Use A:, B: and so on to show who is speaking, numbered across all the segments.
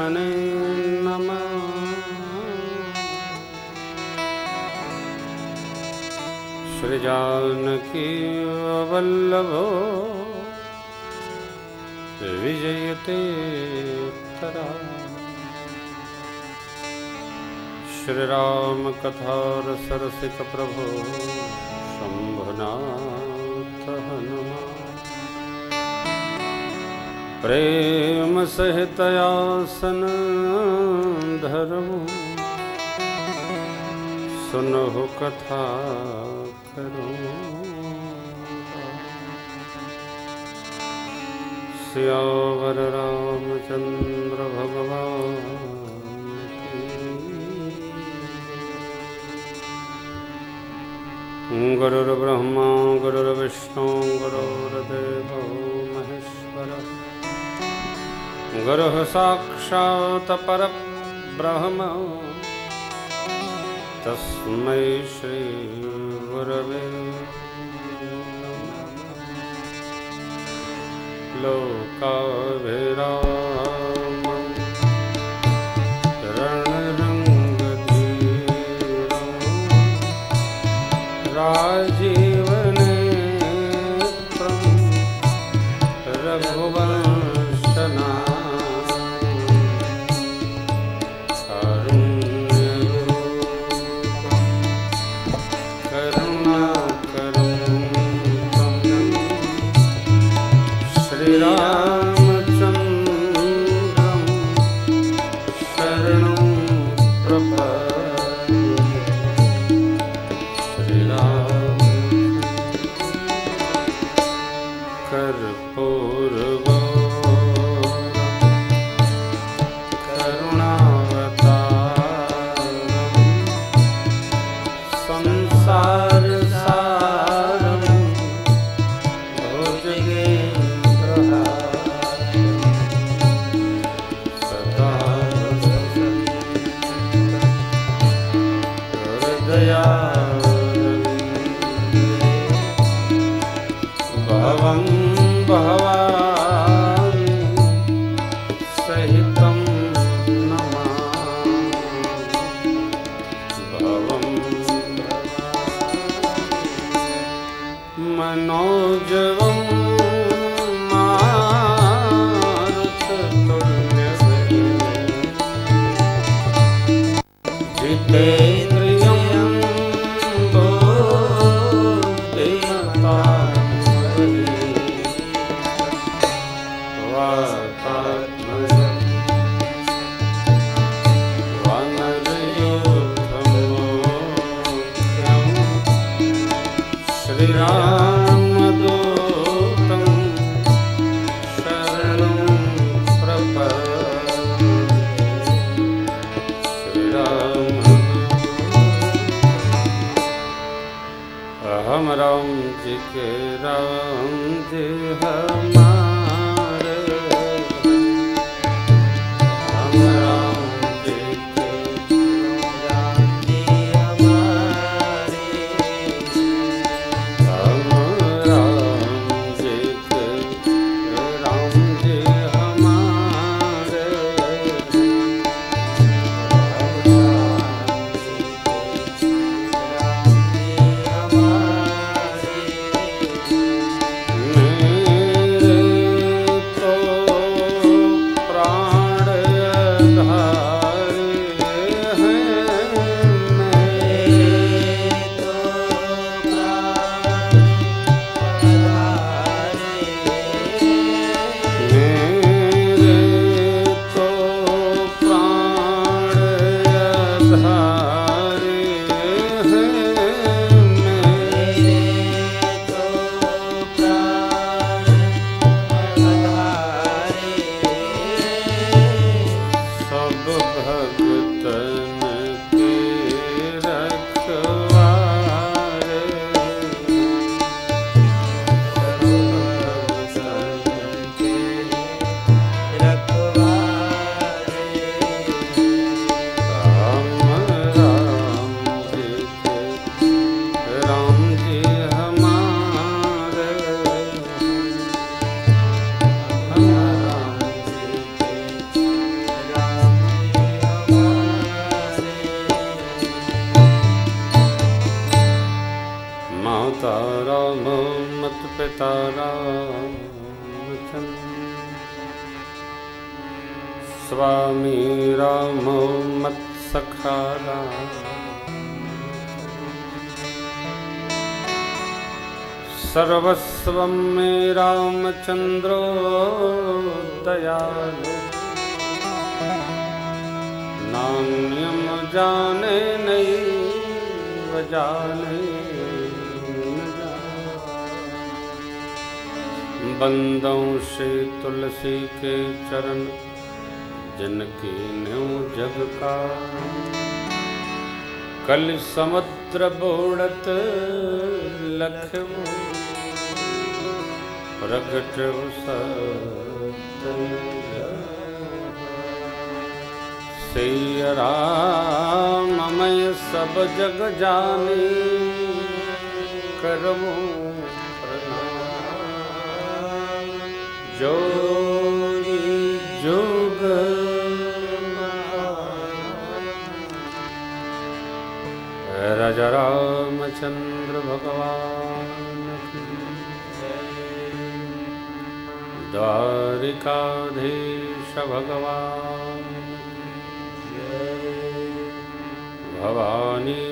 A: परमात्मने नमः। श्री जानकी वल्लभो विजयते तरा। श्री राम कथा रसरसिक प्रभो शंभुनाथ हनुमान। प्रेम सहित आसन धरमु सुनहु कथा करूं। सियावर रामचंद्र भगवान की। गुरुर्ब्रह्मा गुरुर्विष्णु गुरुर्देवो महेश्वरः। गुरुः साक्षात् परब्रह्म तस्मै श्री गुरवे नमः। लोकाभिरामं रणरङ्गधीरं राजीवनेत्रं रघुवंशनाथं। मनोजवं मारुततुल्यवेगं जितेन्द्रियं बुद्धिमतां वातात्मजं वानरयूथमुख्यं श्रीरामदूतं शरणं प्रपद्ये। हम राम जी के राम जी हमारे। हम राम जी के राम जी हमारे। हम राम जी के राम जी हमारे। मेरे सीतारामचंद्र स्वामी रामो मत्सखा राम सर्वस्वं मे रामचंद्रो दयालु नान्यं जाने नैव जाने न जाने। बंदों से तुलसी के चरण जिनकी न्यू जग का कल समुद्र बोड़त लखो प्रगट सिय राममय सब जग जानी करमो प्रणाम जोगी जोग राजा रामचंद्र भगवान की द्वारिकाधीश भगवान भवानी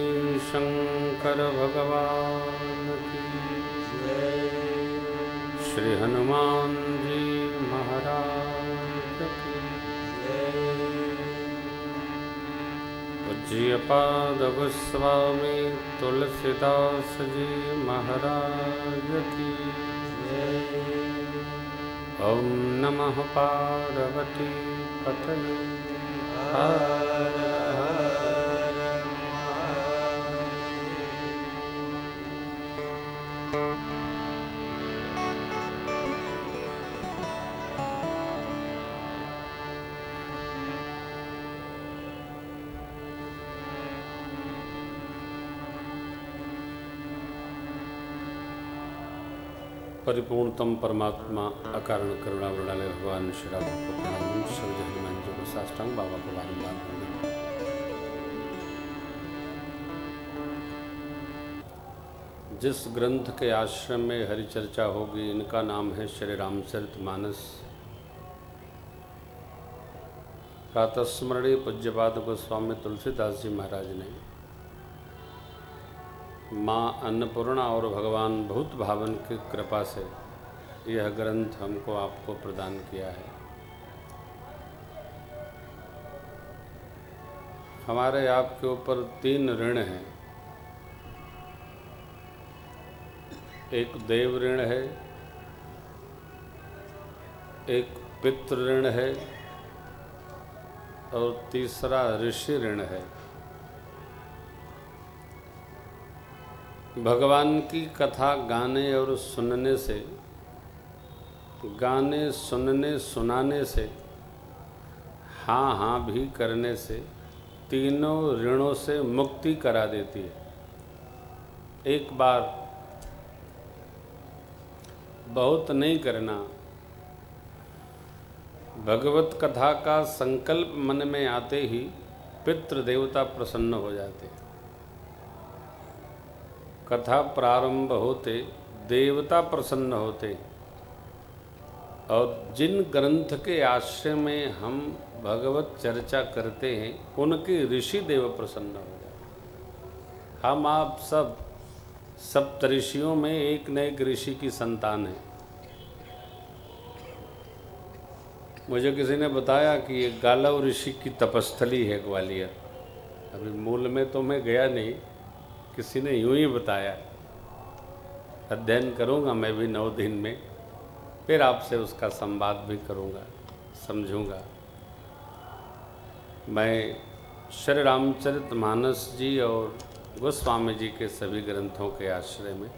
A: शंकर भगवान की श्री हनुमान जी महाराज की पूज्यपाद गोस्वामी तुलसीदास जी महाराज की ओम नमः पार्वती पतये हर हर परिपूर्णतम परमात्मा अकारण करुणा वृणालय भगवान श्री राम को प्रणाम। शब्द हनुमान जी को साष्टांग बाबा को बारंबार प्रणाम। जिस ग्रंथ के आश्रम में हरि चर्चा होगी इनका नाम है श्री रामचरितमानस। प्रातस्मरणीय पूज्यपाद गोस्वामी तुलसीदास जी महाराज ने माँ अन्नपूर्णा और भगवान भूत भावन की कृपा से यह ग्रंथ हमको आपको प्रदान किया है। हमारे आपके ऊपर 3 ऋण हैं। एक देव ऋण है, एक पितृ ऋण है और तीसरा ऋषि ऋण है। भगवान की कथा गाने और सुनने से, गाने सुनने सुनाने से, हाँ हाँ भी करने से तीनों ऋणों से मुक्ति करा देती है। एक बार बहुत नहीं करना। भगवत कथा का संकल्प मन में आते ही पितृदेवता प्रसन्न हो जाते हैं। कथा प्रारंभ होते देवता प्रसन्न होते हैं। और जिन ग्रंथ के आश्रय में हम भगवत चर्चा करते हैं उनके ऋषि देव प्रसन्न हो जाते। हम आप सब सप्तऋषियों में एक न एक ऋषि की संतान है। मुझे किसी ने बताया कि ये गालव ऋषि की तपस्थली है ग्वालियर। अभी मूल में तो मैं गया नहीं, किसी ने यूं ही बताया। अध्ययन करूंगा मैं भी 9 दिन में, फिर आपसे उसका संवाद भी करूंगा, समझूंगा। मैं श्री रामचरितमानस जी और गोस्वामी जी के सभी ग्रंथों के आश्रय में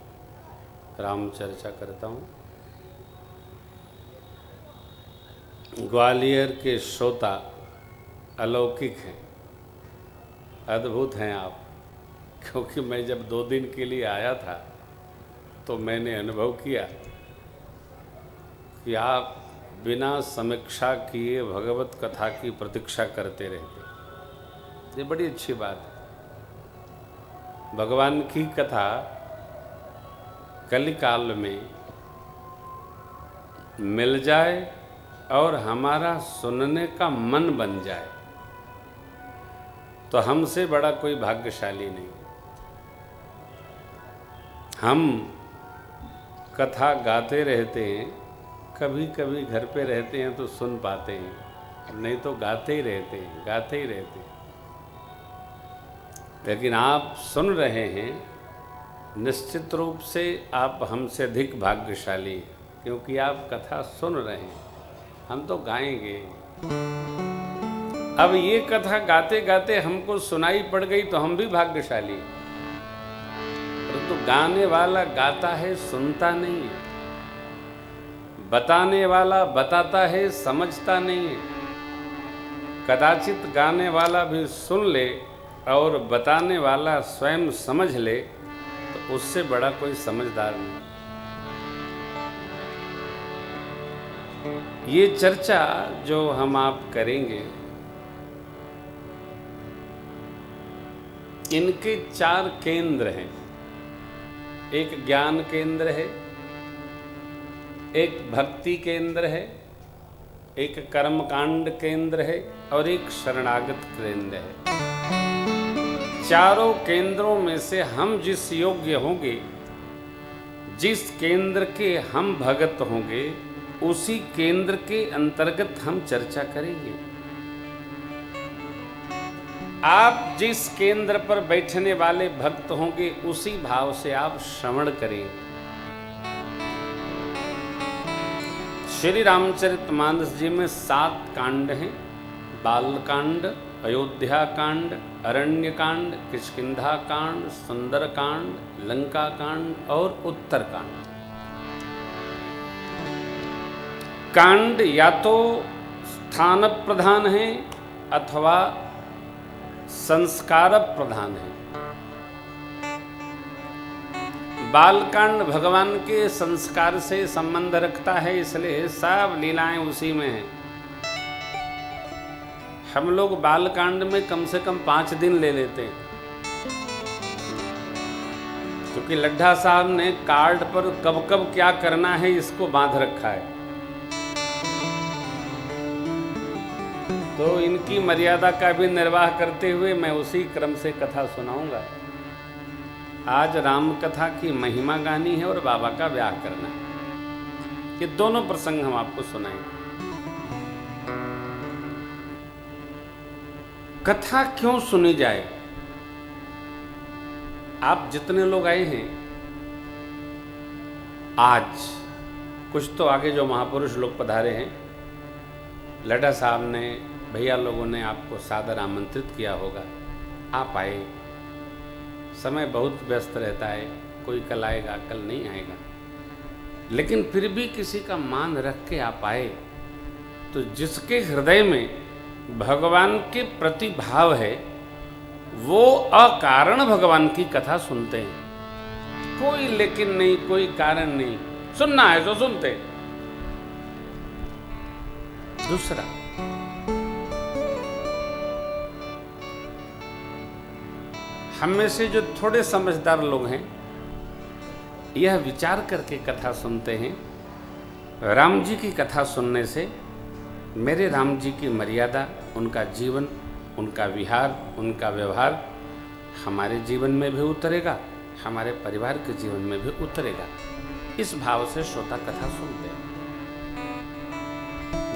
A: राम चर्चा करता हूँ। ग्वालियर के श्रोता अलौकिक हैं, अद्भुत हैं आप। क्योंकि मैं जब 2 दिन के लिए आया था तो मैंने अनुभव किया कि आप बिना समीक्षा किए भगवत कथा की प्रतीक्षा करते रहते। ये बड़ी अच्छी बात है। भगवान की कथा कलिकाल में मिल जाए और हमारा सुनने का मन बन जाए तो हमसे बड़ा कोई भाग्यशाली नहीं। हम कथा गाते रहते हैं, कभी कभी घर पे रहते हैं तो सुन पाते हैं, नहीं तो गाते ही रहते हैं, गाते ही रहते हैं। लेकिन आप सुन रहे हैं, निश्चित रूप से आप हमसे अधिक भाग्यशाली हैं, क्योंकि आप कथा सुन रहे हैं। हम तो गाएंगे। अब ये कथा गाते गाते हमको सुनाई पड़ गई तो हम भी भाग्यशाली हैं। परंतु गाने वाला गाता है, सुनता नहीं है। बताने वाला बताता है, समझता नहीं है। कदाचित गाने वाला भी सुन ले और बताने वाला स्वयं समझ ले तो उससे बड़ा कोई समझदार नहीं। ये चर्चा जो हम आप करेंगे, इनके 4 केंद्र हैं। एक ज्ञान केंद्र है, एक भक्ति केंद्र है, एक कर्मकांड केंद्र है और एक शरणागत केंद्र है। चारों केंद्रों में से हम जिस योग्य होंगे, जिस केंद्र के हम भगत होंगे, उसी केंद्र के अंतर्गत हम चर्चा करेंगे। आप जिस केंद्र पर बैठने वाले भक्त होंगे, उसी भाव से आप श्रवण करें। श्री रामचरितमानस जी में 7 कांड हैं। बालकांड, अयोध्या कांड, अरण्य कांड, किष्किंधा कांड, सुंदर कांड, लंका कांड और उत्तर कांड। कांड या तो स्थान प्रधान है अथवा संस्कार प्रधान है। बालकांड भगवान के संस्कार से संबंध रखता है, इसलिए सब लीलाएं उसी में हैं। हम लोग बालकांड में कम से कम 5 दिन ले लेते हैं, क्योंकि लड्ढा साहब ने कार्ड पर कब कब क्या करना है इसको बांध रखा है। तो इनकी मर्यादा का भी निर्वाह करते हुए मैं उसी क्रम से कथा सुनाऊंगा। आज राम कथा की महिमा गानी है और बाबा का ब्याह करना है। ये दोनों प्रसंग हम आपको सुनाएंगे। कथा क्यों सुनी जाए? आप जितने लोग आए हैं आज, कुछ तो आगे जो महापुरुष लोग पधारे हैं, लड्ढा साहब ने, भैया लोगों ने आपको सादर आमंत्रित किया होगा। आप आए। समय बहुत व्यस्त रहता है, कोई कल आएगा, कल नहीं आएगा, लेकिन फिर भी किसी का मान रख के आप आए, तो जिसके हृदय में भगवान के प्रति भाव है, वो अकारण भगवान की कथा सुनते हैं। कोई लेकिन नहीं, कोई कारण नहीं, सुनना है तो सुनते। दूसरा, हम में से जो थोड़े समझदार लोग हैं, यह विचार करके कथा सुनते हैं, राम जी की कथा सुनने से मेरे राम जी की मर्यादा, उनका जीवन, उनका विहार, उनका व्यवहार हमारे जीवन में भी उतरेगा, हमारे परिवार के जीवन में भी उतरेगा। इस भाव से श्रोता कथा सुनते हैं।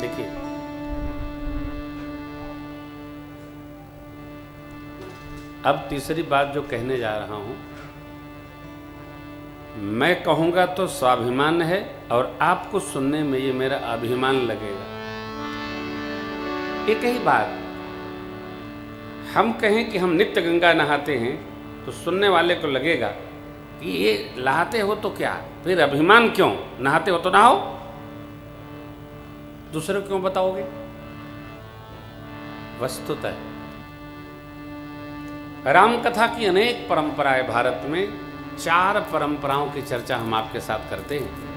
A: देखिए, अब तीसरी बात जो कहने जा रहा हूं, मैं कहूंगा तो स्वाभिमान है और आपको सुनने में ये मेरा अभिमान लगेगा। एक ही बात, हम कहें कि हम नित्य गंगा नहाते हैं तो सुनने वाले को लगेगा कि ये नहाते हो तो क्या, फिर अभिमान क्यों? नहाते हो तो नहाओ, दूसरे को क्यों बताओगे? वस्तुतः राम कथा की अनेक परंपराएं भारत में, 4 परंपराओं की चर्चा हम आपके साथ करते हैं।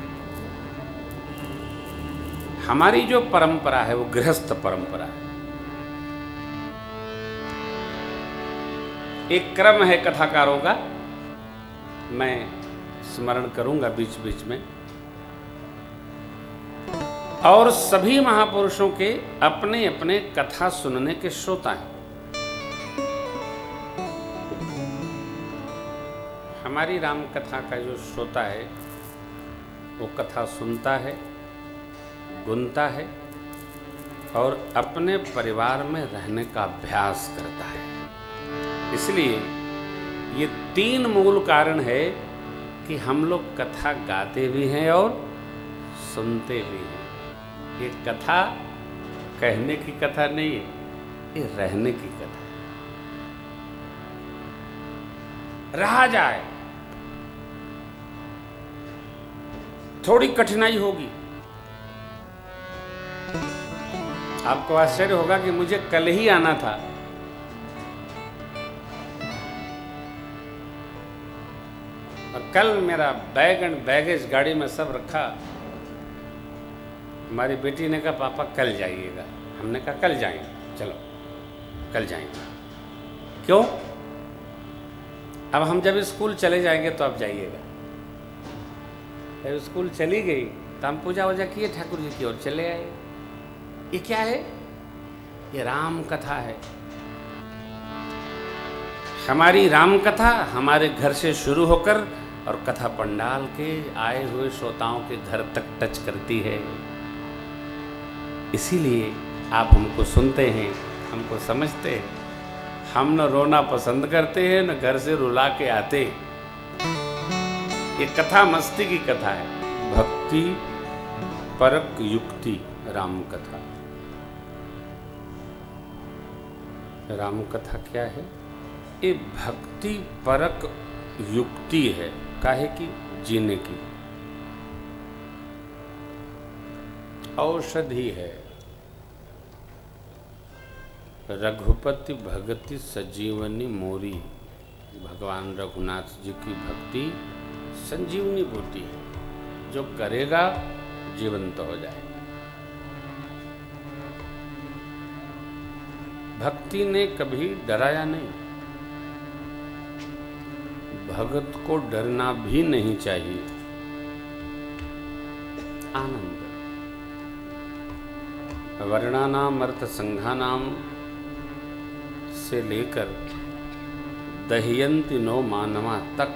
A: हमारी जो परंपरा है वो गृहस्थ परंपरा है। एक क्रम है कथाकारों का, मैं स्मरण करूंगा बीच बीच में। और सभी महापुरुषों के अपने अपने कथा सुनने के श्रोता हैं। हमारी राम कथा का जो श्रोता है वो कथा सुनता है, गुनता है और अपने परिवार में रहने का अभ्यास करता है। इसलिए ये 3 मूल कारण है कि हम लोग कथा गाते भी हैं और सुनते भी हैं। ये कथा कहने की कथा नहीं है, ये रहने की कथा है। रहा जाए, थोड़ी कठिनाई होगी। आपको आश्चर्य होगा कि मुझे कल ही आना था, और कल मेरा बैग एंड बैगेज गाड़ी में सब रखा। हमारी बेटी ने कहा पापा कल जाइएगा। हमने कहा कल जाएंगे, चलो कल जाएंगे। क्यों? अब हम जब स्कूल चले जाएंगे तो आप जाइएगा। जब स्कूल चली गई तो हम पूजा वूजा किए, ठाकुर जी की ओर चले आए। ये क्या है? ये राम कथा है। हमारी राम कथा हमारे घर से शुरू होकर और कथा पंडाल के आए हुए श्रोताओं के घर तक टच करती है। इसीलिए आप हमको सुनते हैं, हमको समझते हैं। हम न रोना पसंद करते हैं, न घर से रुला के आते। ये कथा मस्ती की कथा है, भक्ति परक युक्ति राम कथा। राम कथा क्या है? ये भक्ति परक युक्ति है। काहे की? जीने की औषधि है। रघुपति भगति सजीवनी मोरी। भगवान रघुनाथ जी की भक्ति संजीवनी बूटी है, जो करेगा जीवंत हो जाएगा। भक्ति ने कभी डराया नहीं। भगत को डरना भी नहीं चाहिए। आनंद वर्णानाम अर्थ संघानाम से लेकर दह्यन्ति नो मानवा तक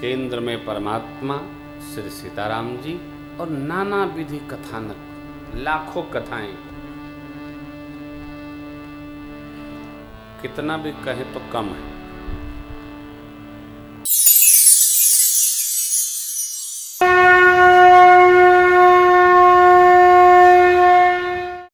A: केंद्र में परमात्मा श्री सीताराम जी और नाना विधि कथानक, लाखों कथाएं। कितना भी कहें तो कम है।